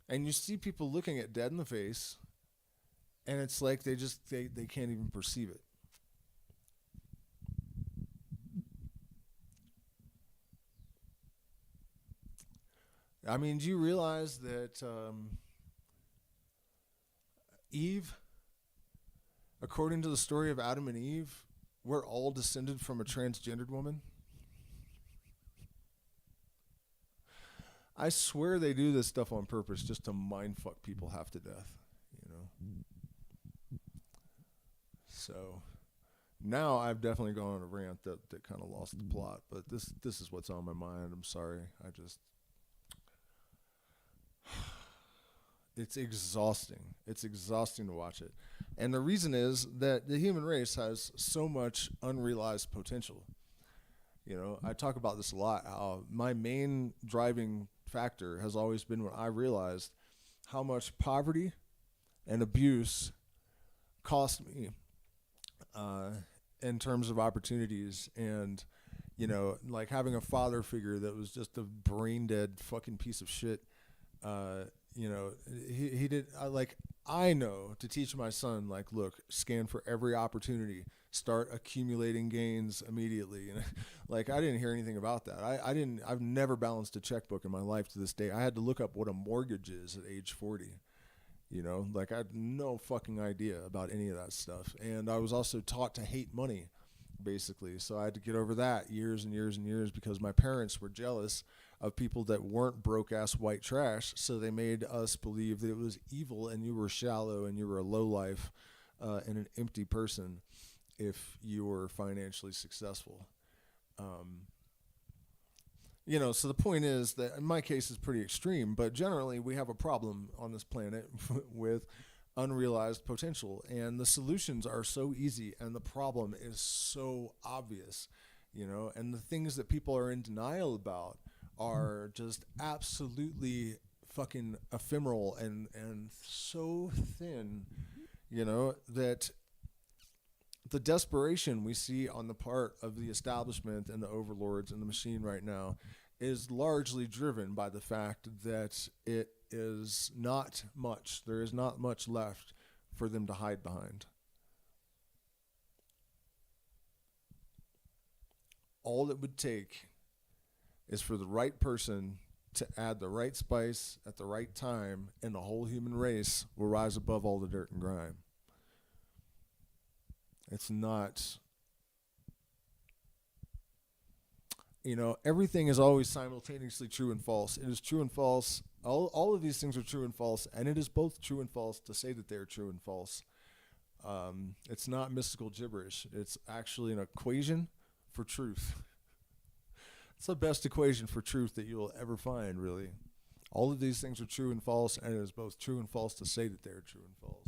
and you see people looking it dead in the face, and it's like they can't even perceive it. I mean, do you realize that Eve, according to the story of Adam and Eve, we're all descended from a transgendered woman? I swear they do this stuff on purpose just to mindfuck people half to death, So now I've definitely gone on a rant that kind of lost the plot, but this is what's on my mind. I'm sorry. It's exhausting. It's exhausting to watch it. And the reason is that the human race has so much unrealized potential. I talk about this a lot, how my main driving factor has always been when I realized how much poverty and abuse cost me in terms of opportunities, and like having a father figure that was just a brain dead fucking piece of shit. He did I know to teach my son, look, scan for every opportunity, start accumulating gains immediately. I didn't hear anything about that. I've never balanced a checkbook in my life to this day. I had to look up what a mortgage is at age 40. I had no fucking idea about any of that stuff. And I was also taught to hate money, basically. So I had to get over that years and years and years because my parents were jealous of people that weren't broke-ass white trash. So they made us believe that it was evil and you were shallow and you were a lowlife and an empty person if you were financially successful. So the point is that in my case is pretty extreme, but generally we have a problem on this planet with unrealized potential, and the solutions are so easy and the problem is so obvious, and the things that people are in denial about are just absolutely fucking ephemeral and so thin, that the desperation we see on the part of the establishment and the overlords and the machine right now is largely driven by the fact that it is not much. There is not much left for them to hide behind. All it would take is for the right person to add the right spice at the right time, and the whole human race will rise above all the dirt and grime. It's not, everything is always simultaneously true and false. It is true and false. All of these things are true and false, and it is both true and false to say that they're true and false. It's not mystical gibberish. It's actually an equation for truth. It's the best equation for truth that you will ever find, really. All of these things are true and false, and it is both true and false to say that they're true and false.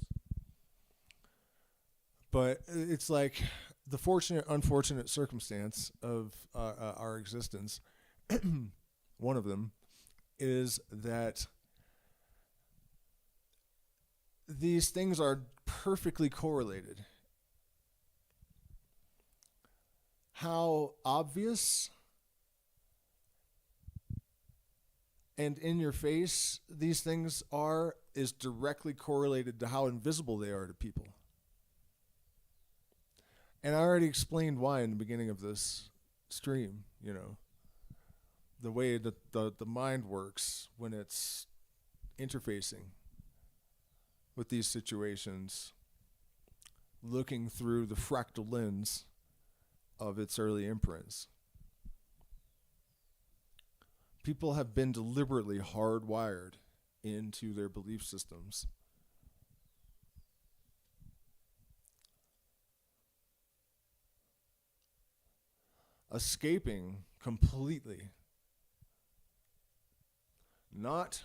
But it's like the fortunate, unfortunate circumstance of our existence, one of them, is that these things are perfectly correlated. How obvious and in your face these things are is directly correlated to how invisible they are to people. And I already explained why in the beginning of this stream, the way that the mind works when it's interfacing with these situations, looking through the fractal lens, of its early imprints. People have been deliberately hardwired into their belief systems. Escaping completely, not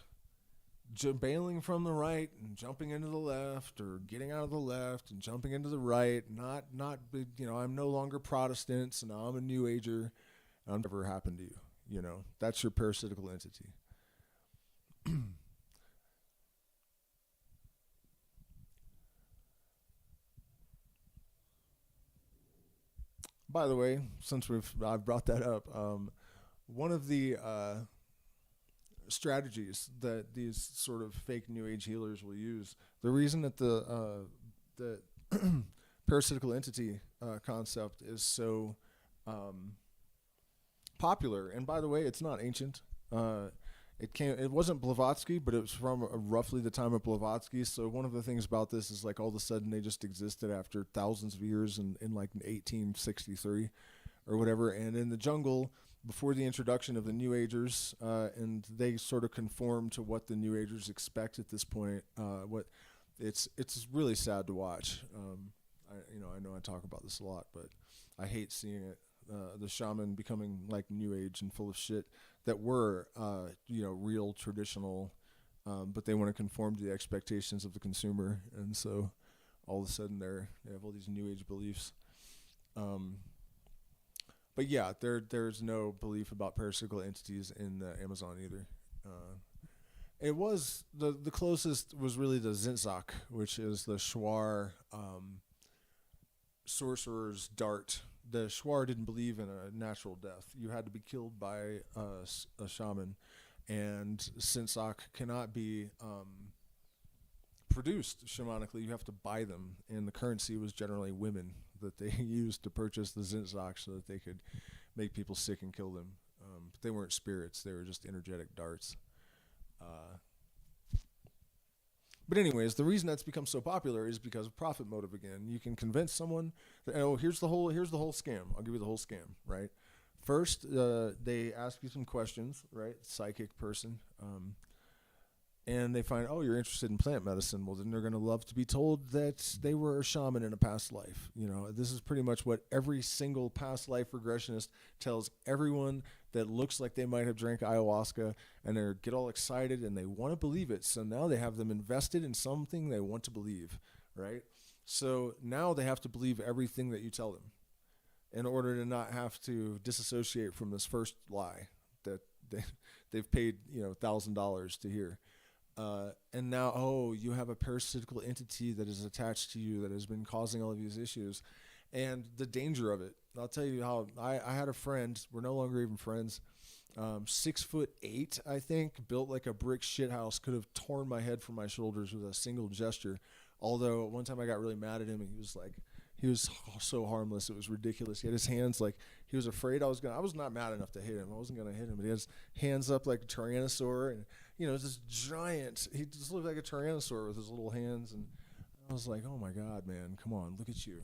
bailing from the right and jumping into the left, or getting out of the left and jumping into the right, not I'm no longer Protestant, so now I'm a New Ager. That'll never happen to you. That's your parasitical entity. By the way, since I've brought that up, one of the strategies that these sort of fake New Age healers will use, the reason that the parasitical entity concept is so popular, and by the way, it's not ancient. It wasn't Blavatsky, but it was from roughly the time of Blavatsky. So one of the things about this is like all of a sudden they just existed after thousands of years in like 1863 or whatever. And in the jungle, before the introduction of the New Agers, and they sort of conform to what the New Agers expect at this point. It's really sad to watch. I know I talk about this a lot, but I hate seeing it. The shaman becoming like New Age and full of shit that were, real traditional, but they want to conform to the expectations of the consumer, and so all of a sudden they have all these New Age beliefs. But yeah, there's no belief about parasitical entities in the Amazon either. It was the closest was really the Zinzak, which is the Shuar sorcerer's dart. The Shuar didn't believe in a natural death. You had to be killed by a shaman, and Zinzak cannot be produced shamanically. You have to buy them, and the currency was generally women that they used to purchase the Zinzak so that they could make people sick and kill them. But they weren't spirits; they were just energetic darts. But anyways, the reason that's become so popular is because of profit motive again. You can convince someone that, here's the whole scam. I'll give you the whole scam, right? First, they ask you some questions, right? Psychic person. And they find, you're interested in plant medicine. Well, then they're going to love to be told that they were a shaman in a past life. This is pretty much what every single past life regressionist tells everyone that looks like they might have drank ayahuasca, and they get all excited and they want to believe it. So now they have them invested in something they want to believe, right? So now they have to believe everything that you tell them in order to not have to disassociate from this first lie that they've paid, $1,000 to hear. And now, you have a parasitical entity that is attached to you that has been causing all of these issues. And the danger of it, I'll tell you how I had a friend, we're no longer even friends, 6'8", I think, built like a brick shithouse, could have torn my head from my shoulders with a single gesture. Although one time I got really mad at him, and he was so harmless, it was ridiculous. He had his hands like, he was afraid I was not mad enough to hit him. I wasn't going to hit him, but he has hands up like a tyrannosaur, and this giant, he just looked like a tyrannosaur with his little hands, and I was like, oh my God, man, come on, look at you.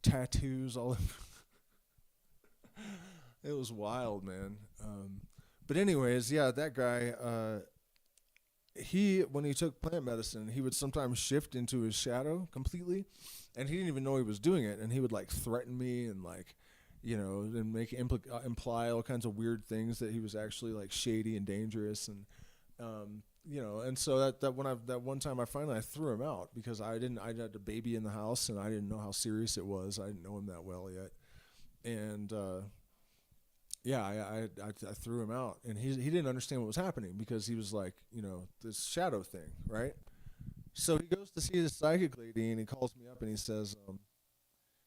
Tattoos all over. It was wild, man. But anyways, yeah, that guy, when he took plant medicine, he would sometimes shift into his shadow completely, and he didn't even know he was doing it, and he would like threaten me and like, and make imply all kinds of weird things that he was actually like shady and dangerous, and and so that one time I finally threw him out because I had a baby in the house and I didn't know how serious it was. I didn't know him that well yet, and I threw him out, and he didn't understand what was happening because he was like, this shadow thing, right? So he goes to see this psychic lady, and he calls me up and he says,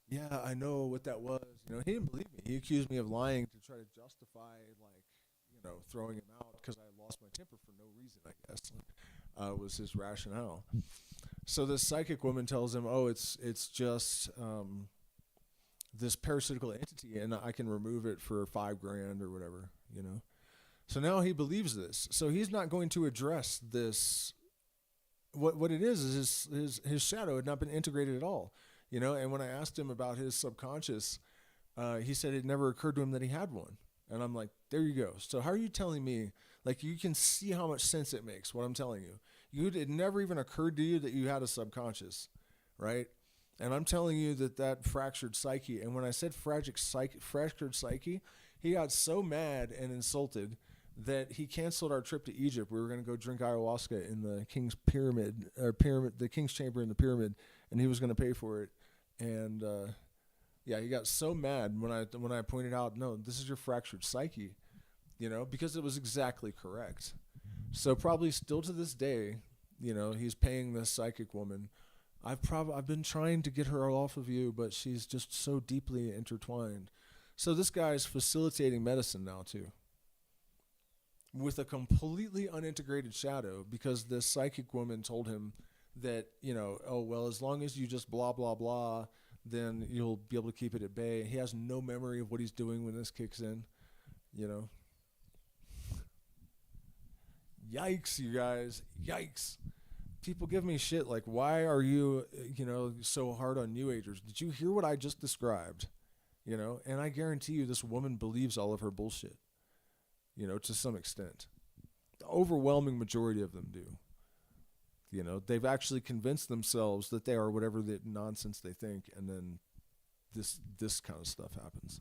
yeah, I know what that was. He didn't believe me. He accused me of lying to try to justify throwing him out because I lost my temper for no reason, I guess, was his rationale. So this psychic woman tells him, it's just this parasitical entity, and I can remove it for $5,000 or whatever, So now he believes this. So he's not going to address this. What it is his shadow had not been integrated at all, And when I asked him about his subconscious, He said it never occurred to him that he had one. And I'm like, there you go. So how are you telling me, like, you can see how much sense it makes, what I'm telling you. It never even occurred to you that you had a subconscious, right? And I'm telling you that fractured psyche. And when I said fractured psyche, he got so mad and insulted that he canceled our trip to Egypt. We were going to go drink ayahuasca in the king's the king's chamber in the pyramid, and he was going to pay for it. And yeah, he got so mad when I pointed out, no, this is your fractured psyche, because it was exactly correct. So probably still to this day, he's paying this psychic woman. I've been trying to get her off of you, but she's just so deeply intertwined. So this guy's facilitating medicine now too, with a completely unintegrated shadow, because this psychic woman told him that, oh, well, as long as you just blah, blah, blah, then you'll be able to keep it at bay. He has no memory of what he's doing when this kicks in, Yikes, you guys. Yikes. People give me shit like, why are you, so hard on New Agers? Did you hear what I just described? And I guarantee you this woman believes all of her bullshit, to some extent. The overwhelming majority of them do. They've actually convinced themselves that they are whatever the nonsense they think, and then this kind of stuff happens.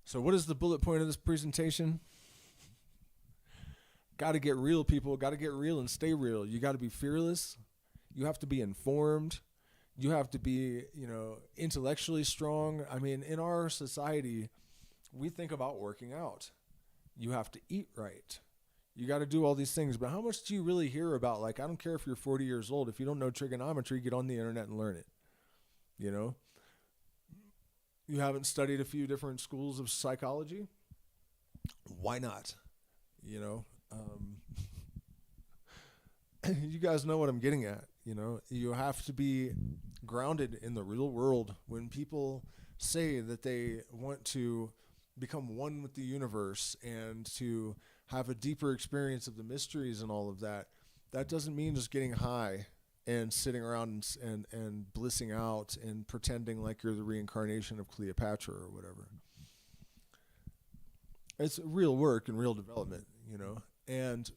So what is the bullet point of this presentation? Got to get real, people. Got to get real and stay real. You got to be fearless. You have to be informed. You have to be, intellectually strong. I mean, in our society, we think about working out. You have to eat right. You got to do all these things. But how much do you really hear about, like, I don't care if you're 40 years old. If you don't know trigonometry, get on the internet and learn it. You haven't studied a few different schools of psychology? Why not? You guys know what I'm getting at. You have to be grounded in the real world. When people say that they want to become one with the universe and to have a deeper experience of the mysteries and all of that, that doesn't mean just getting high and sitting around and blissing out and pretending like you're the reincarnation of Cleopatra or whatever. It's real work and real development, And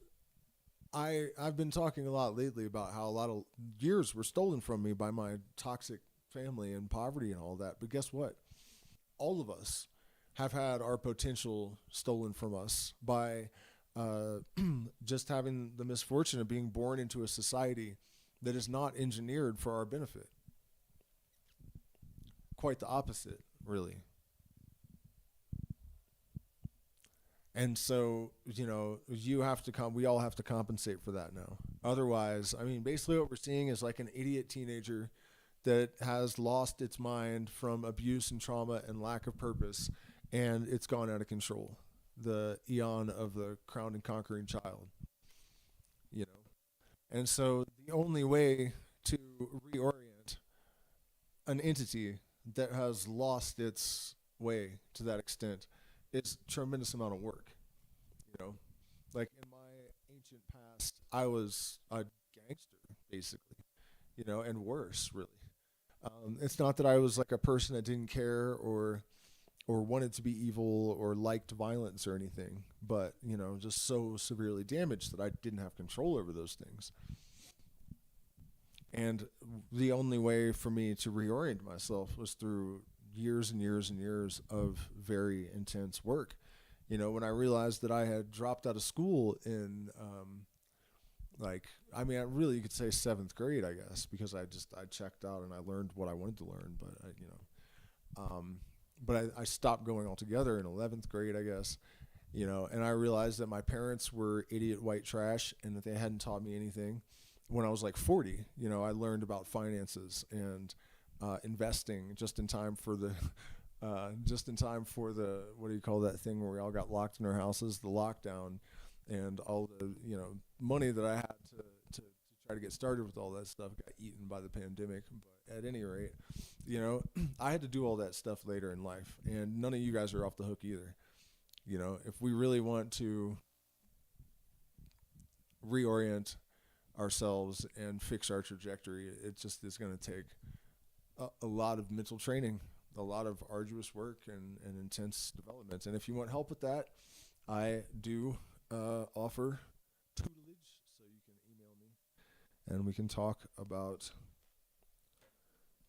I've been talking a lot lately about how a lot of years were stolen from me by my toxic family and poverty and all that. But guess what? All of us have had our potential stolen from us by just having the misfortune of being born into a society that is not engineered for our benefit. Quite the opposite, really. And so, we all have to compensate for that now. Otherwise, I mean, basically what we're seeing is like an idiot teenager that has lost its mind from abuse and trauma and lack of purpose, and it's gone out of control. The eon of the crowned and conquering child, And so the only way to reorient an entity that has lost its way to that extent, it's a tremendous amount of work. Like in my ancient past, I was a gangster, basically, and worse, really. It's not that I was like a person that didn't care or wanted to be evil or liked violence or anything, but, just so severely damaged that I didn't have control over those things. And the only way for me to reorient myself was through years and years and years of very intense work. When I realized that I had dropped out of school in, really you could say 7th grade, I guess, because I checked out and I learned what I wanted to learn, but I stopped going altogether in 11th grade, I guess, and I realized that my parents were idiot white trash and that they hadn't taught me anything. When I was like 40, I learned about finances and investing just in time for the what do you call that thing where we all got locked in our houses, the lockdown, and all the money that I had to try to get started with all that stuff got eaten by the pandemic. But at any rate, I had to do all that stuff later in life, and none of you guys are off the hook either. If we really want to reorient ourselves and fix our trajectory, it just is going to take a lot of mental training, a lot of arduous work and intense development. And if you want help with that, I do offer tutelage, so you can email me and we can talk about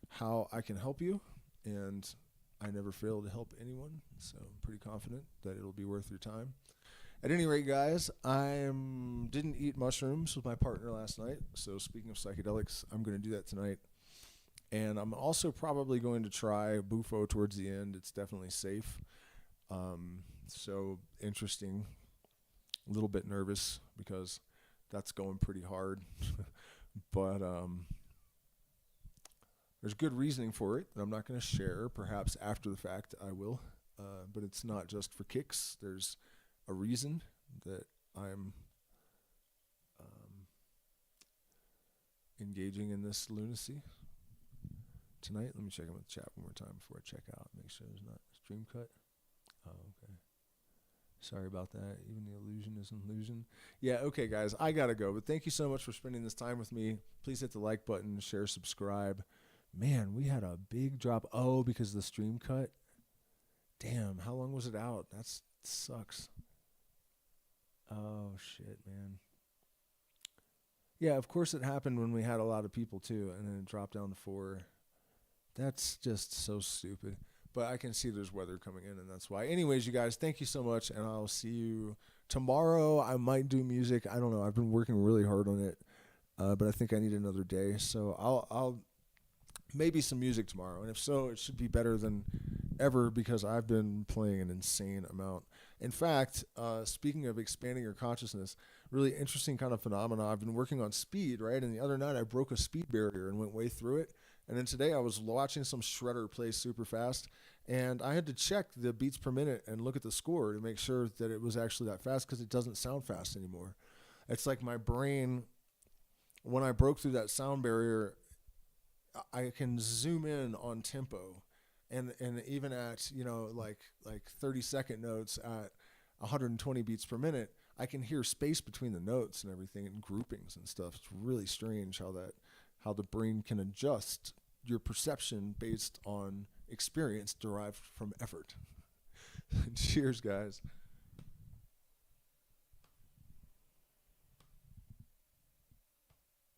how I can help you. And I never fail to help anyone, so I'm pretty confident that it'll be worth your time. At any rate, guys, I didn't eat mushrooms with my partner last night, so speaking of psychedelics, I'm going to do that tonight. And I'm also probably going to try Bufo towards the end. It's definitely safe. So interesting. A little bit nervous because that's going pretty hard. But there's good reasoning for it that I'm not going to share. Perhaps after the fact I will. But it's not just for kicks. There's a reason that I'm engaging in this lunacy tonight. Let me check in with the chat one more time before I check out. Make sure there's not a stream cut. Oh, okay. Sorry about that. Even the illusion is an illusion. Yeah, okay, guys. I got to go. But thank you so much for spending this time with me. Please hit the like button, share, subscribe. Man, we had a big drop. Oh, because of the stream cut? Damn, how long was it out? That sucks. Oh, shit, man. Yeah, of course it happened when we had a lot of people, too, and then it dropped down to 4. That's just so stupid. But I can see there's weather coming in, and that's why. Anyways, you guys, thank you so much, and I'll see you tomorrow. I might do music. I don't know. I've been working really hard on it, but I think I need another day. So I'll maybe some music tomorrow, and if so, it should be better than ever because I've been playing an insane amount. In fact, speaking of expanding your consciousness, really interesting kind of phenomena. I've been working on speed, right? And the other night I broke a speed barrier and went way through it. And then today I was watching some shredder play super fast, and I had to check the beats per minute and look at the score to make sure that it was actually that fast because it doesn't sound fast anymore. It's like my brain, when I broke through that sound barrier, I can zoom in on tempo. And even at, like 30-second notes at 120 beats per minute, I can hear space between the notes and everything and groupings and stuff. It's really strange how the brain can adjust your perception based on experience derived from effort. Cheers, guys.